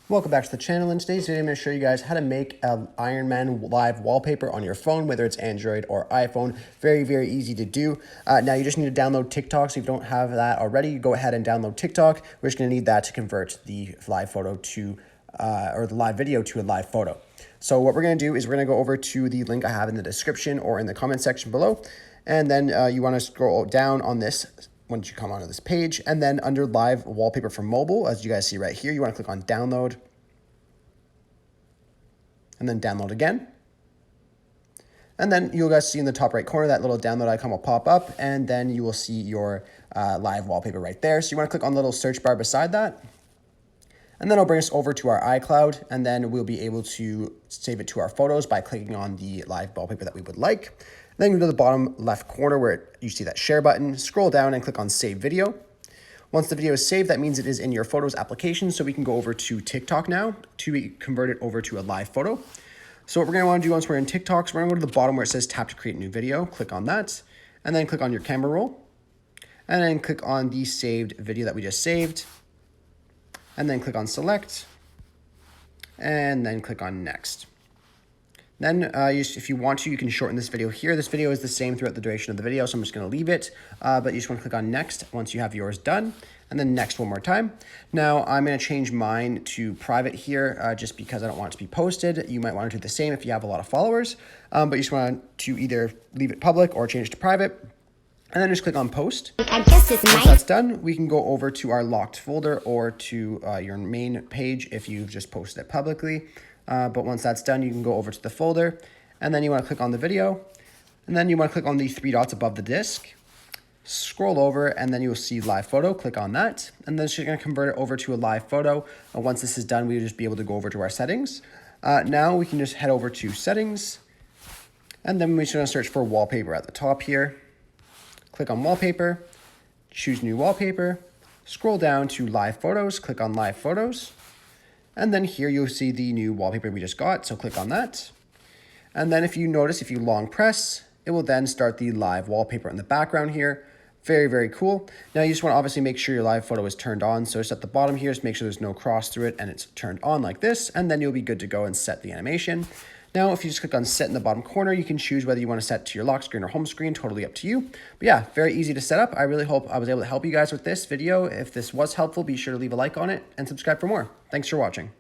Welcome back to the channel. In today's video, I'm going to show you guys how to make an Ironman live wallpaper on your phone, whether it's Android or iPhone. Very, very easy to do. Now, you just need to download TikTok. So if you don't have that already, go ahead and download TikTok. We're just going to need that to convert the live photo to, or the live video to a live photo. So what we're going to do is we're going to go over to the link I have in the description or in the comment section below. And then you want to scroll down on this once you come onto this page, and then under live wallpaper for mobile, as you guys see right here, you want to click on download and then download again. And then you'll guys see in the top right corner, that little download icon will pop up, and then you will see your live wallpaper right there. So you want to click on the little search bar beside that, and then it'll bring us over to our iCloud, and then we'll be able to save it to our photos by clicking on the live wallpaper that we would like. Then go to the bottom left corner where you see that share button, scroll down and click on save video. Once the video is saved, that means it is in your Photos application, so we can go over to TikTok now to convert it over to a live photo. So what we're going to want to do once we're in TikTok, so we're going to go to the bottom where it says tap to create a new video, click on that, and then click on your camera roll, and then click on the saved video that we just saved, and then click on select, and then click on next. Then if you want to, you can shorten this video here. This video is the same throughout the duration of the video, so I'm just going to leave it. But you just want to click on next once you have yours done, and then next one more time. Now I'm going to change mine to private here just because I don't want it to be posted. You might want to do the same if you have a lot of followers, but you just want to either leave it public or change it to private. And then just click on post. Once that's done, we can go over to our locked folder or to your main page if you've just posted it publicly. But once that's done, you can go over to the folder, and then you want to click on the video, and then you want to click on the three dots above the disk, scroll over, and then you will see live photo. Click on that, and then it's going to convert it over to a live photo. Once this is done, we'll just be able to go over to our settings. Now we can just head over to settings, and then we're just going to search for wallpaper at the top here. Click on wallpaper, choose new wallpaper, scroll down to live photos, click on live photos. And then here you'll see the new wallpaper we just got, so click on that. And then if you notice, if you long press, it will then start the live wallpaper in the background here. Very, very cool. Now you just want to obviously make sure your live photo is turned on. So just at the bottom here, just make sure there's no cross through it and it's turned on like this, and then you'll be good to go and set the animation. Now, if you just click on set in the bottom corner, you can choose whether you want to set to your lock screen or home screen, totally up to you. But yeah, very easy to set up. I really hope I was able to help you guys with this video. If this was helpful, be sure to leave a like on it and subscribe for more. Thanks for watching.